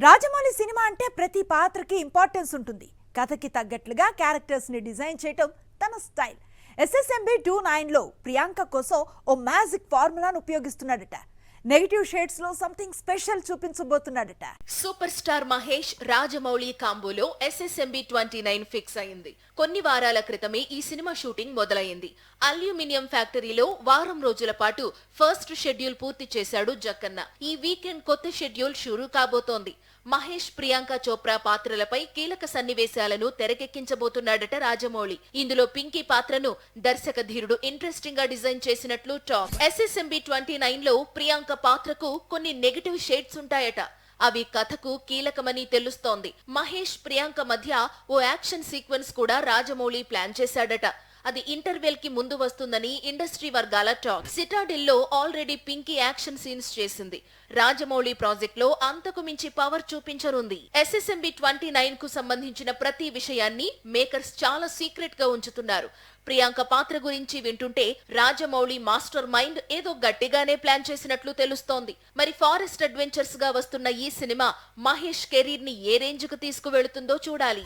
Rajamouli cinema అంటే ప్రతి పాత్రకి ఇంపార్టెన్స్ ఉంటుంది. కథకి తగ్గట్లుగా క్యారెక్టర్స్ ని డిజైన్ చేయటం తన స్టైల్. ఎస్ఎస్ఎంబి 29లో ప్రియాంక కోసం ఓ మ్యాజిక్ ఫార్ములాను ఉపయోగిస్తున్నాడట. నెగటివ్ షేడ్స్ లో సంథింగ్ స్పెషల్ చూపించబోతున్నాడట. సూపర్ స్టార్ మహేష్ రాజమౌళి కాంబోలో ఎస్ఎస్ఎంబి 29 ఫిక్స్ అయింది. కొన్ని వారాల క్రితమే ఈ సినిమా షూటింగ్ మొదలైంది. అల్యూమినియం ఫ్యాక్టరీలో వారం రోజుల పాటు ఫస్ట్ షెడ్యూల్ పూర్తి చేశాడు జక్కన్న. ఈ వీకెండ్ కొత్త షెడ్యూల్ షురూ కాబోతోంది. మహేష్, ప్రియాంక చోప్రా పాత్రలపై కీలక సన్నివేశాలను తెరకెక్కించబోతున్నాడట రాజమౌళి. ఇందులో పింకీ పాత్రను దర్శక ధీరుడు ఇంట్రెస్టింగ్ గా డిజైన్ చేసినట్లు టాక్. ఎస్ఎస్ఎంబి 29లో ప్రియాంక పాత్రకు కొన్ని నెగటివ్ షేడ్స్ ఉంటాయట. అవి కథకు కీలకమని తెలుస్తోంది. మహేష్, ప్రియాంక మధ్య ఓ యాక్షన్ సీక్వెన్స్ కూడా రాజమౌళి ప్లాన్ చేశాడట. అది ఇంటర్వెల్ కి ముందు వస్తుందని ఇండస్ట్రీ వర్గాల టాక్. సిటాడెల్లో ఆల్రెడీ పింకీ యాక్షన్ సీన్స్ చేసింది. రాజమౌళి ప్రాజెక్ట్ లో అంతకు మించి పవర్ చూపించనుంది. ఎస్ఎస్ఎంబి 29 కు సంబంధించిన ప్రతి విషయాన్ని మేకర్స్ చాలా సీక్రెట్ గా ఉంచుతున్నారు. ప్రియాంక పాత్ర గురించి వింటుంటే రాజమౌళి మాస్టర్ మైండ్ ఏదో గట్టిగానే ప్లాన్ చేసినట్లు తెలుస్తోంది. మరి ఫారెస్ట్ అడ్వెంచర్స్ గా వస్తున్న ఈ సినిమా మహేష్ కెరీర్ ని ఏ రేంజ్ కు తీసుకువెళుతుందో చూడాలి.